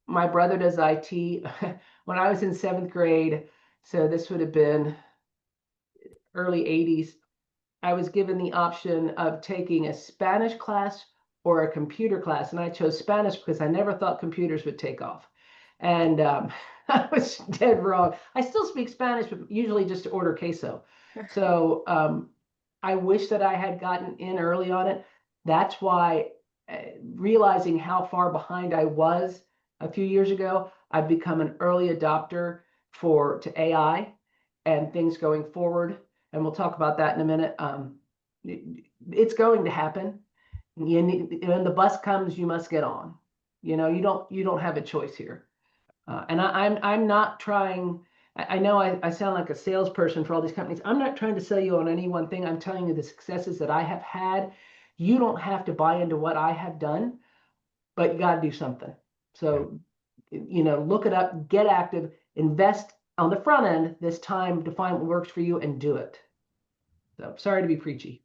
my brother does IT. When I was in 7th grade, so this would have been early 80s, I was given the option of taking a Spanish class or a computer class, and I chose Spanish because I never thought computers would take off. And I was dead wrong. I still speak Spanish, but usually just to order queso. So I wish that I had gotten in early on it. That's why, realizing how far behind I was a few years ago, I've become an early adopter to AI and things going forward. And we'll talk about that in a minute. It's going to happen. When the bus comes, you must get on. You don't have a choice here. And I'm not trying. I know I sound like a salesperson for all these companies. I'm not trying to sell you on any one thing. I'm telling you the successes that I have had. You don't have to buy into what I have done, but you got to do something. So, look it up, get active, invest on the front end this time to find what works for you and do it. So sorry to be preachy.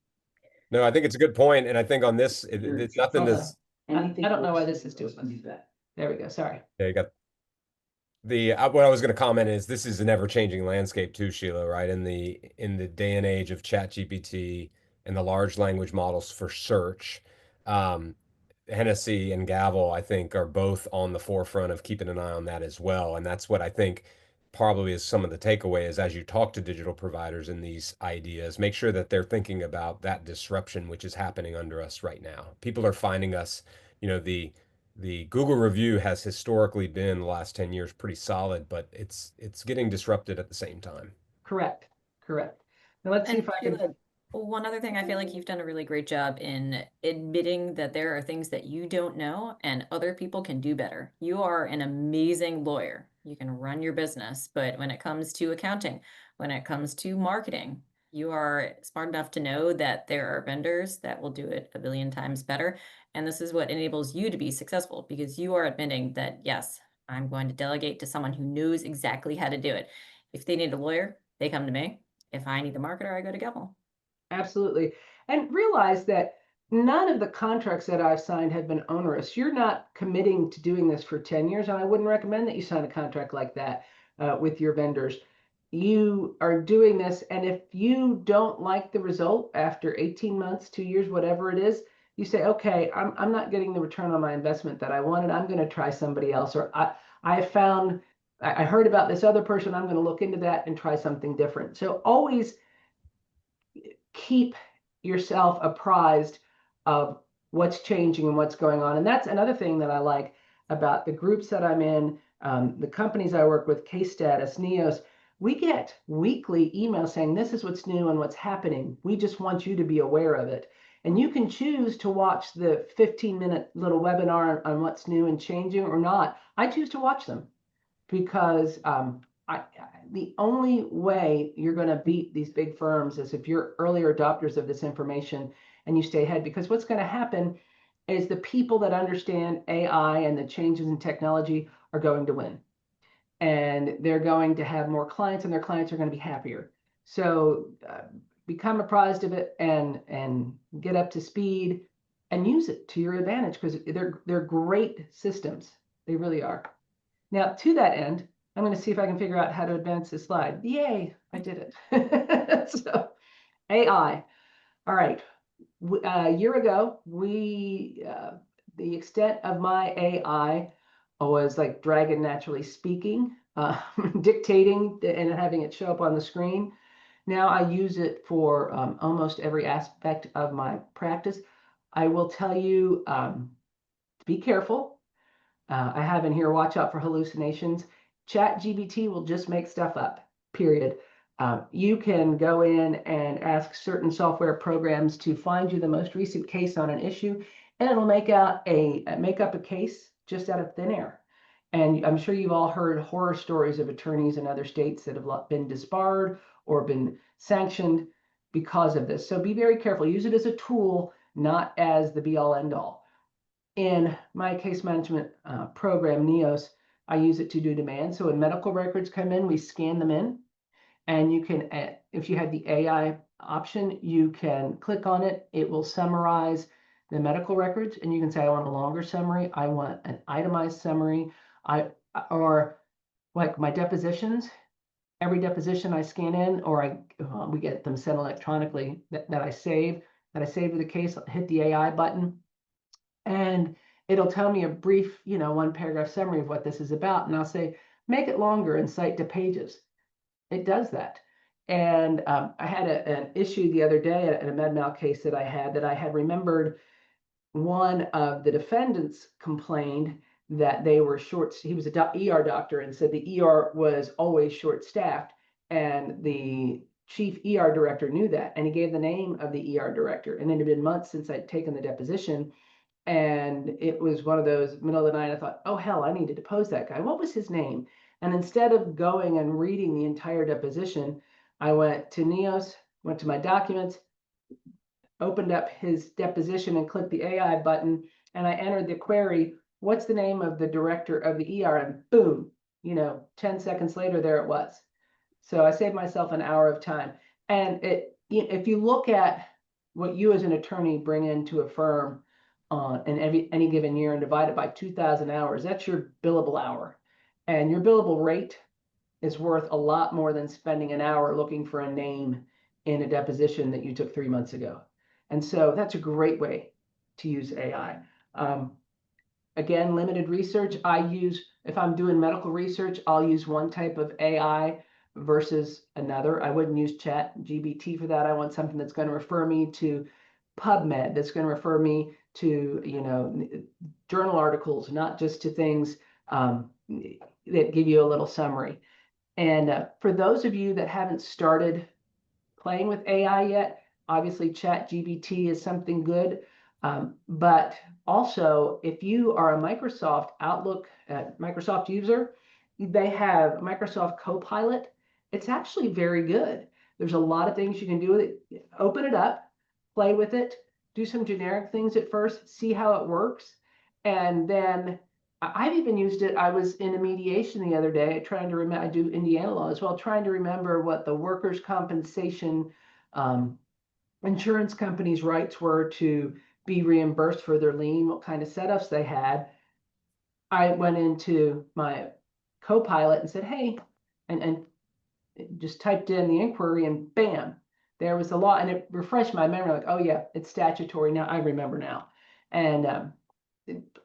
No, I think it's a good point, and I think on this, it's nothing to. I don't know why this is doing this. There we go. Sorry. Yeah, you got what I was going to comment is this is an ever-changing landscape too, Sheila, right? In the day and age of ChatGPT and the large language models for search, Hennessy and Gavel, I think, are both on the forefront of keeping an eye on that as well. And that's what I think probably is some of the takeaway is as you talk to digital providers in these ideas, make sure that they're thinking about that disruption which is happening under us right now. People are finding us, the Google review has historically been the last 10 years pretty solid, but it's getting disrupted at the same time. Correct. Now let's see if I can. Sheila, one other thing, I feel like you've done a really great job in admitting that there are things that you don't know and other people can do better. You are an amazing lawyer. You can run your business, but when it comes to accounting, when it comes to marketing, you are smart enough to know that there are vendors that will do it a billion times better. And this is what enables you to be successful because you are admitting that, yes, I'm going to delegate to someone who knows exactly how to do it. If they need a lawyer, they come to me. If I need a marketer, I go to Gavel. Absolutely. And realize that none of the contracts that I've signed have been onerous. You're not committing to doing this for 10 years, and I wouldn't recommend that you sign a contract like that with your vendors. You are doing this, and if you don't like the result after 18 months, 2 years, whatever it is, you say, okay, I'm not getting the return on my investment that I wanted. I'm going to try somebody else. Or I heard about this other person. I'm going to look into that and try something different. So always keep yourself apprised of what's changing and what's going on. And that's another thing that I like about the groups that I'm in, the companies I work with, Case Status, Neos. We get weekly emails saying this is what's new and what's happening. We just want you to be aware of it. And you can choose to watch the 15-minute little webinar on what's new and changing or not. I choose to watch them because the only way you're going to beat these big firms is if you're earlier adopters of this information and you stay ahead. Because what's going to happen is the people that understand AI and the changes in technology are going to win. And they're going to have more clients, and their clients are going to be happier. So become apprised of it and get up to speed and use it to your advantage, because they're great systems. They really are. Now, to that end, I'm going to see if I can figure out how to advance this slide. Yay, I did it. So AI. All right. A year ago, the extent of my AI was like Dragon Naturally Speaking, dictating and having it show up on the screen. Now I use it for almost every aspect of my practice. I will tell you, be careful. I have in here, watch out for hallucinations. ChatGPT will just make stuff up, period. You can go in and ask certain software programs to find you the most recent case on an issue, and it'll make up a case just out of thin air. And I'm sure you've all heard horror stories of attorneys in other states that have been disbarred or been sanctioned because of this. So be very careful. Use it as a tool, not as the be-all end-all. In my case management program, NEOS, I use it to do demand. So when medical records come in, we scan them in. And you can, if you have the AI option, you can click on it. It will summarize the medical records, and you can say, I want a longer summary. I want an itemized summary. Or like my depositions, every deposition I scan in, or we get them sent electronically that I save to the case, hit the AI button, and it'll tell me a brief, 1-paragraph summary of what this is about. And I'll say, make it longer and cite to pages. It does that. And I had an issue the other day at a med mal case that I had remembered. One of the defendants complained that they were short. He was a ER doctor and said the ER was always short-staffed. And the chief ER director knew that. And he gave the name of the ER director. And it had been months since I'd taken the deposition. And it was one of those middle of the night. I thought, oh, hell, I need to depose that guy. What was his name? And instead of going and reading the entire deposition, I went to NEOS, went to my documents, opened up his deposition and clicked the AI button. And I entered the query, what's the name of the director of the ER? And boom, 10 seconds later, there it was. So I saved myself an hour of time. And if you look at what you as an attorney bring into a firm in any given year and divide it by 2,000 hours, that's your billable hour. And your billable rate is worth a lot more than spending an hour looking for a name in a deposition that you took 3 months ago. And so that's a great way to use AI. Again, limited research. If I'm doing medical research, I'll use one type of AI versus another. I wouldn't use ChatGPT for that. I want something that's going to refer me to PubMed, that's going to refer me to, journal articles, not just to things that give you a little summary. And for those of you that haven't started playing with AI yet, obviously ChatGPT is something good. But also, if you are a Microsoft Outlook, Microsoft user, they have Microsoft Copilot. It's actually very good. There's a lot of things you can do with it. Open it up, play with it, do some generic things at first, see how it works. And then I've even used it. I was in a mediation the other day trying to remember, I do Indiana law as well, trying to remember what the workers' compensation insurance companies' rights were to be reimbursed for their lien, what kind of setups they had. I went into my Copilot and said, hey, and just typed in the inquiry, and bam, there was the law. And it refreshed my memory, like, oh yeah, it's statutory now. I remember now. And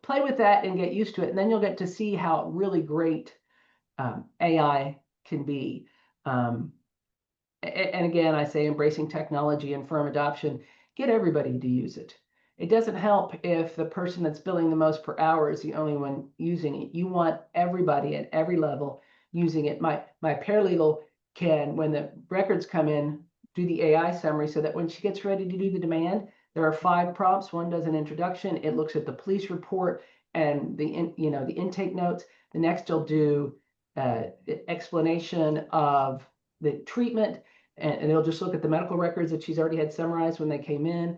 play with that and get used to it. And then you'll get to see how really great AI can be. And again, I say embracing technology and firm adoption, get everybody to use it. It doesn't help if the person that's billing the most per hour is the only one using it. You want everybody at every level using it. My paralegal can, when the records come in, do the AI summary so that when she gets ready to do the demand, there are 5 prompts. One does an introduction. It looks at the police report and the intake notes. The next will do explanation of the treatment, and it'll just look at the medical records that she's already had summarized when they came in.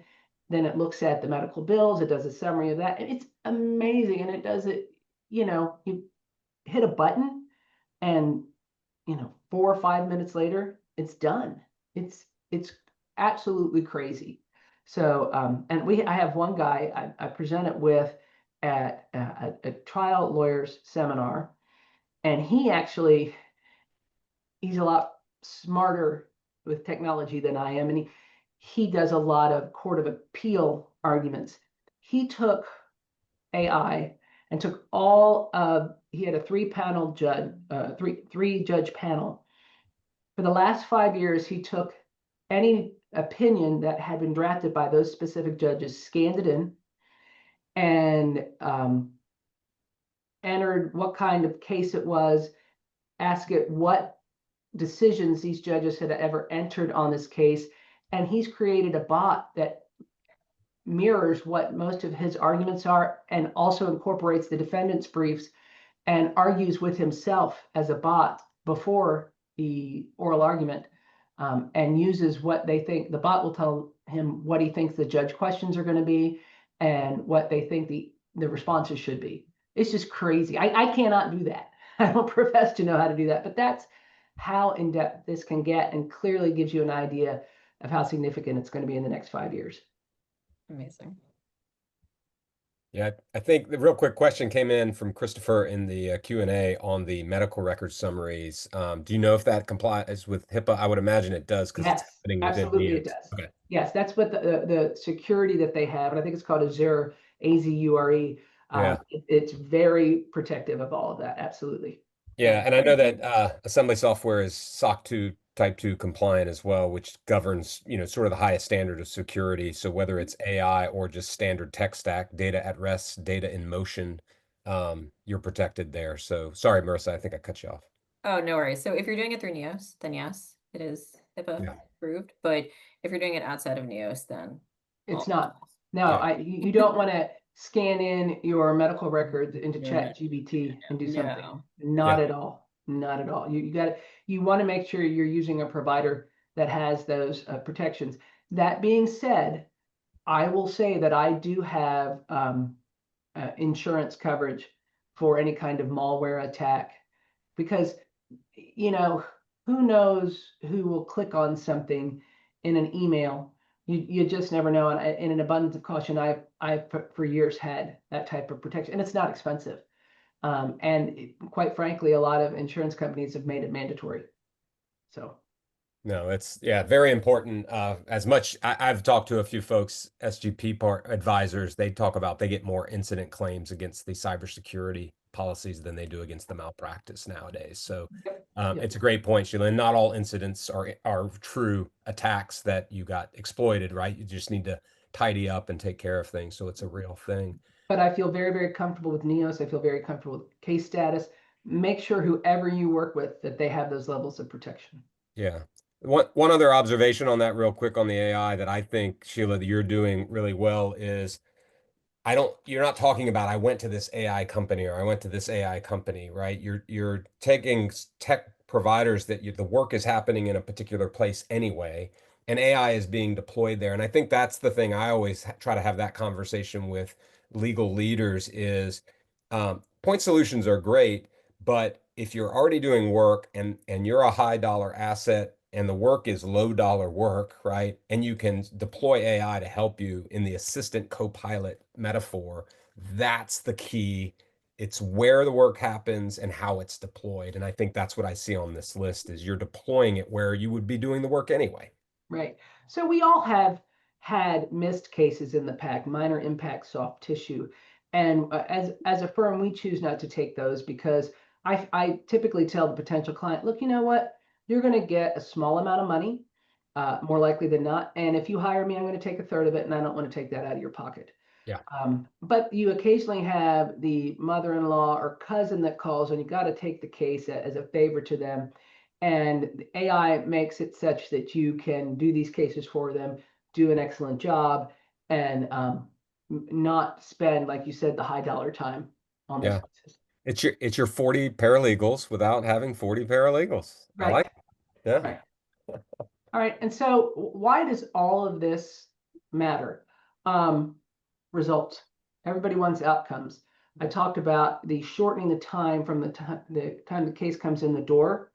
Then it looks at the medical bills. It does a summary of that. And it's amazing. And it does it, you hit a button and 4 or 5 minutes later, it's done. It's absolutely crazy. So, and I have one guy I present it with at a trial lawyer's seminar, and he's a lot smarter with technology than I am, and he does a lot of court of appeal arguments. He took AI and took he had a 3-panel judge, three judge panel. For the last 5 years, he took any opinion that had been drafted by those specific judges, scanned it in, and entered what kind of case it was, ask it what decisions these judges had ever entered on this case. And he's created a bot that mirrors what most of his arguments are and also incorporates the defendant's briefs and argues with himself as a bot before the oral argument, and uses what they think. The bot will tell him what he thinks the judge questions are going to be and what they think the responses should be. It's just crazy. I cannot do that. I don't profess to know how to do that, but that's how in-depth this can get, and clearly gives you an idea of how significant it's going to be in the next 5 years. Amazing. Yeah, I think the real quick question came in from Christopher in the Q&A on the medical record summaries. Do you know if that complies with HIPAA? I would imagine it does, because it's Yes, happening within absolutely it years. does. Okay. Yes, that's what the security that they have, and I think it's called Azure, Azure. Yeah. It's very protective of all of that. Absolutely. Yeah, and I know that assembly software is SOC 2 Type 2 compliant as well, which governs, sort of the highest standard of security. So whether it's AI or just standard tech stack, data at rest, data in motion, you're protected there. So sorry, Marissa, I think I cut you off. Oh, no worries. So if you're doing it through Neos, then yes, it is HIPAA Yeah. approved. But if you're doing it outside of Neos, then It's all not. No, Yeah. you don't want to scan in your medical records into No, ChatGPT and do something. no. Not Yeah. at all. Not at all. You want to make sure you're using a provider that has those protections. That being said, I will say that I do have insurance coverage for any kind of malware attack, because who knows who will click on something in an email. You just never know. And in an abundance of caution, I've for years had that type of protection, and it's not expensive. Quite frankly, a lot of insurance companies have made it mandatory. So. No, it's very important. As much I've talked to a few folks, SGP advisors, they talk about they get more incident claims against the cybersecurity policies than they do against the malpractice nowadays. So Yep. it's a great point, Sheila. And not all incidents are true attacks that you got exploited, right? You just need to tidy up and take care of things, so it's a real thing. But I feel very, very comfortable with Neos. I feel very comfortable with case status. Make sure whoever you work with that they have those levels of protection. Yeah. One other observation on that real quick on the AI that I think, Sheila, that you're doing really well is you're not talking about I went to this AI company or I went to this AI company, right? You're taking tech providers that the work is happening in a particular place anyway, and AI is being deployed there. And I think that's the thing I always try to have that conversation with legal leaders is point solutions are great, but if you're already doing work and you're a high dollar asset and the work is low dollar work, right? And you can deploy AI to help you in the assistant co-pilot metaphor, that's the key. It's where the work happens and how it's deployed. And I think that's what I see on this list is you're deploying it where you would be doing the work anyway. Right. So we all have had missed cases in the pack, minor impact soft tissue. And as a firm, we choose not to take those because I typically tell the potential client, look, you know what? You're going to get a small amount of money, more likely than not. And if you hire me, I'm going to take a third of it, and I don't want to take that out of your pocket. Yeah. But you occasionally have the mother-in-law or cousin that calls, and you got to take the case as a favor to them. And AI makes it such that you can do these cases for them, do an excellent job, and not spend, like you said, the high dollar time on those Yeah. cases. It's your 40 paralegals without having 40 paralegals. I Right, like it. Yeah. right. All right. And so why does all of this matter? Results. Everybody wants outcomes. I talked about the shortening the time from the time the case comes in the door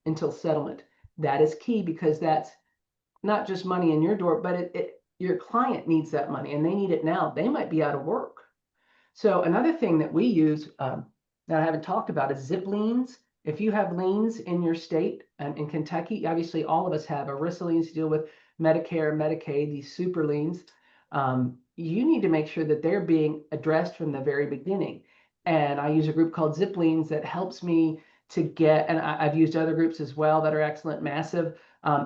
until settlement. That is key because that's not just money in your door, but your client needs that money and they need it now. They might be out of work. So another thing that we use that I haven't talked about is zip liens. If you have liens in your state and in Kentucky, obviously all of us have ERISA liens to deal with Medicare, Medicaid, these super liens. You need to make sure that they're being addressed from the very beginning. And I use a group called Zip Liens that helps me to get, and I've used other groups as well that are excellent, massive.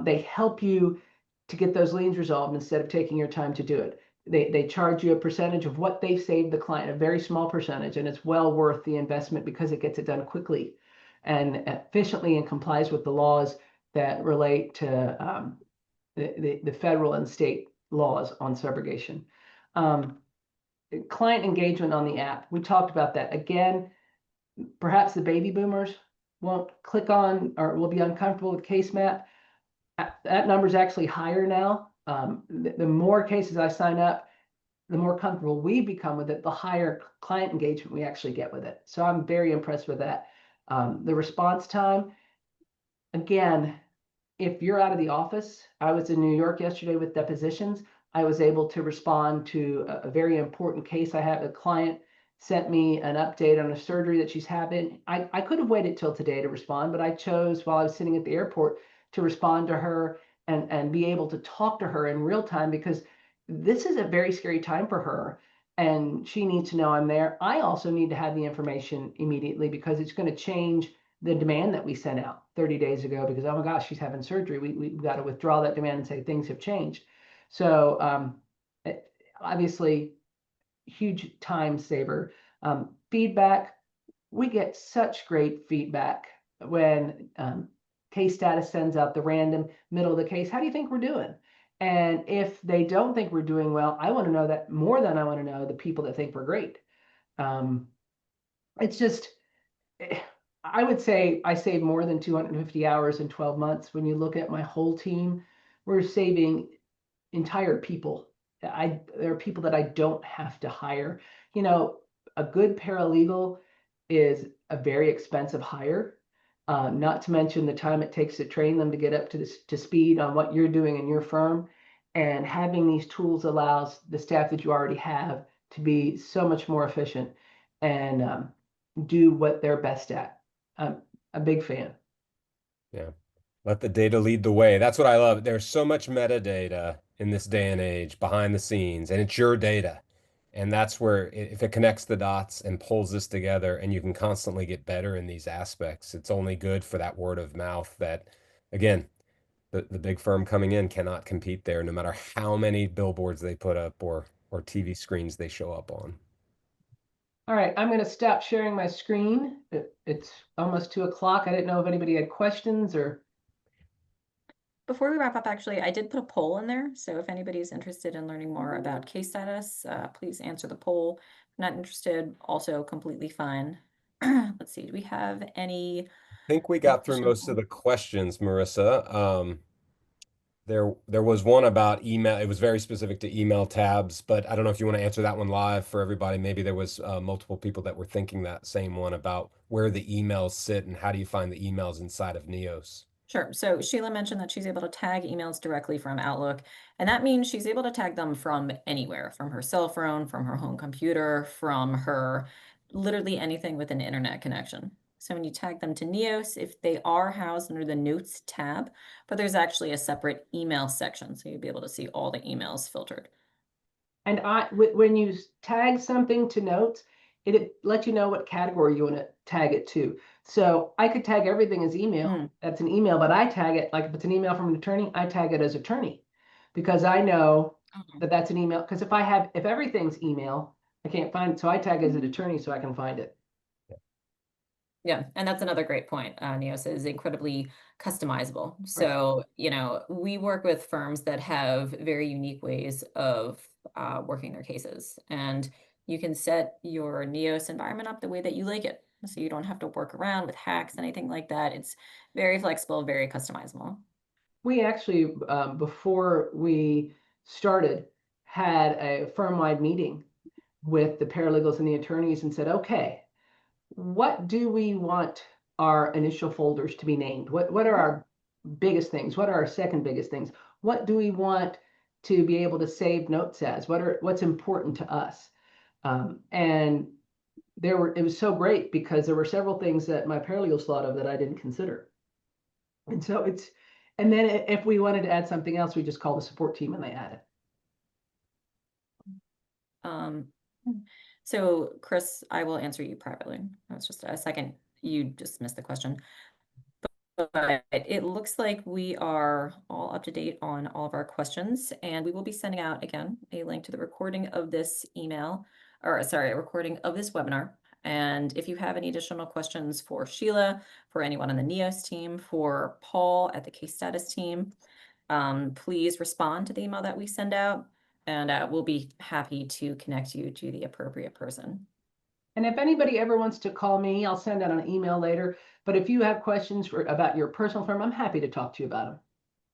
They help you to get those liens resolved instead of taking your time to do it. They charge you a percentage of what they've saved the client, a very small percentage, and it's well worth the investment because it gets it done quickly and efficiently and complies with the laws that relate to the federal and state laws on subrogation. Client engagement on the app. We talked about that. Again, perhaps the baby boomers won't click on or will be uncomfortable with case map. That number is actually higher now. The more cases I sign up, the more comfortable we become with it, the higher client engagement we actually get with it. So I'm very impressed with that. The response time, again, if you're out of the office, I was in New York yesterday with depositions. I was able to respond to a very important case. I had a client sent me an update on a surgery that she's having. I could have waited till today to respond, but I chose while I was sitting at the airport to respond to her and be able to talk to her in real time because this is a very scary time for her and she needs to know I'm there. I also need to have the information immediately because it's going to change the demand that we sent out 30 days ago because, oh my gosh, she's having surgery. We got to withdraw that demand and say things have changed. So obviously, huge time saver. Feedback, we get such great feedback when case status sends out the random middle of the case. How do you think we're doing? And if they don't think we're doing well, I want to know that more than I want to know the people that think we're great. It's just, I would say I saved more than 250 hours in 12 months. When you look at my whole team, we're saving entire people. There are people that I don't have to hire. You know, a good paralegal is a very expensive hire. Not to mention the time it takes to train them to get up to speed on what you're doing in your firm. And having these tools allows the staff that you already have to be so much more efficient and do what they're best at. I'm a big fan. Yeah. Let the data lead the way. That's what I love. There's so much metadata in this day and age behind the scenes, and it's your data. And that's where if it connects the dots and pulls this together and you can constantly get better in these aspects, it's only good for that word of mouth that, again, the big firm coming in cannot compete there, no matter how many billboards they put up or TV screens they show up on. All right, I'm going to stop sharing my screen. It's almost 2 o'clock. I didn't know if anybody had questions or. Before we wrap up, actually, I did put a poll in there. So if anybody's interested in learning more about case status, please answer the poll. If not interested, also completely fine. Let's see, do we have any I think we got through most of the questions, Marissa. There was one about email. It was very specific to email tabs, but I don't know if you want to answer that one live for everybody. Maybe there was multiple people that were thinking that same one about where the emails sit and how do you find the emails inside of Neos. Sure. So Sheila mentioned that she's able to tag emails directly from Outlook, and that means she's able to tag them from anywhere, from her cell phone, from her home computer, from her literally anything with an internet connection. So when you tag them to Neos, if they are housed under the Notes tab, but there's actually a separate email section, so you'll be able to see all the emails filtered. And when you tag something to notes, it lets you know what category you want to tag it to. So I could tag everything as email. That's an email, but I tag it like if it's an email from an attorney, I tag it as attorney because I know that that's an email. Because if everything's email, I can't find it. So I tag as an attorney so I can find it. Yeah, and that's another great point. Neos is incredibly customizable. Right. So, we work with firms that have very unique ways of working their cases. And you can set your Neos environment up the way that you like it. So you don't have to work around with hacks, anything like that. It's very flexible, very customizable. We actually, before we started, had a firm-wide meeting with the paralegals and the attorneys and said, okay, what do we want our initial folders to be named? What are our biggest things? What are our second biggest things? What do we want to be able to save notes as? What's important to us? And it was so great because there were several things that my paralegals thought of that I didn't consider. And so and then if we wanted to add something else, we just call the support team and they add it. So Chris, I will answer you privately. That's just a second. You just missed the question. But it looks like we are all up to date on all of our questions, and we will be sending out again a link to the recording of this email, or sorry, a recording of this webinar. And if you have any additional questions for Sheila, for anyone on the NEOS team, for Paul at the case status team, please respond to the email that we send out, and we'll be happy to connect you to the appropriate person. And if anybody ever wants to call me, I'll send out an email later. But if you have questions about your personal firm, I'm happy to talk to you about them.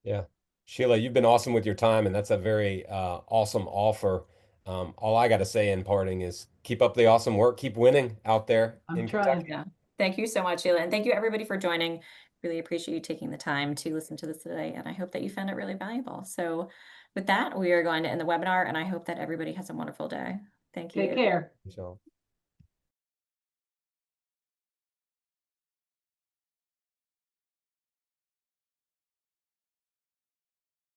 Yeah. Sheila, you've been awesome with your time, and that's a very awesome offer. All I got to say in parting is keep up the awesome work, keep winning out there I'm in trying. Kentucky. Yeah. Thank you so much, Sheila. And thank you everybody for joining. Really appreciate you taking the time to listen to this today. And I hope that you found it really valuable. So with that, we are going to end the webinar, and I hope that everybody has a wonderful day. Thank Take you. care. So.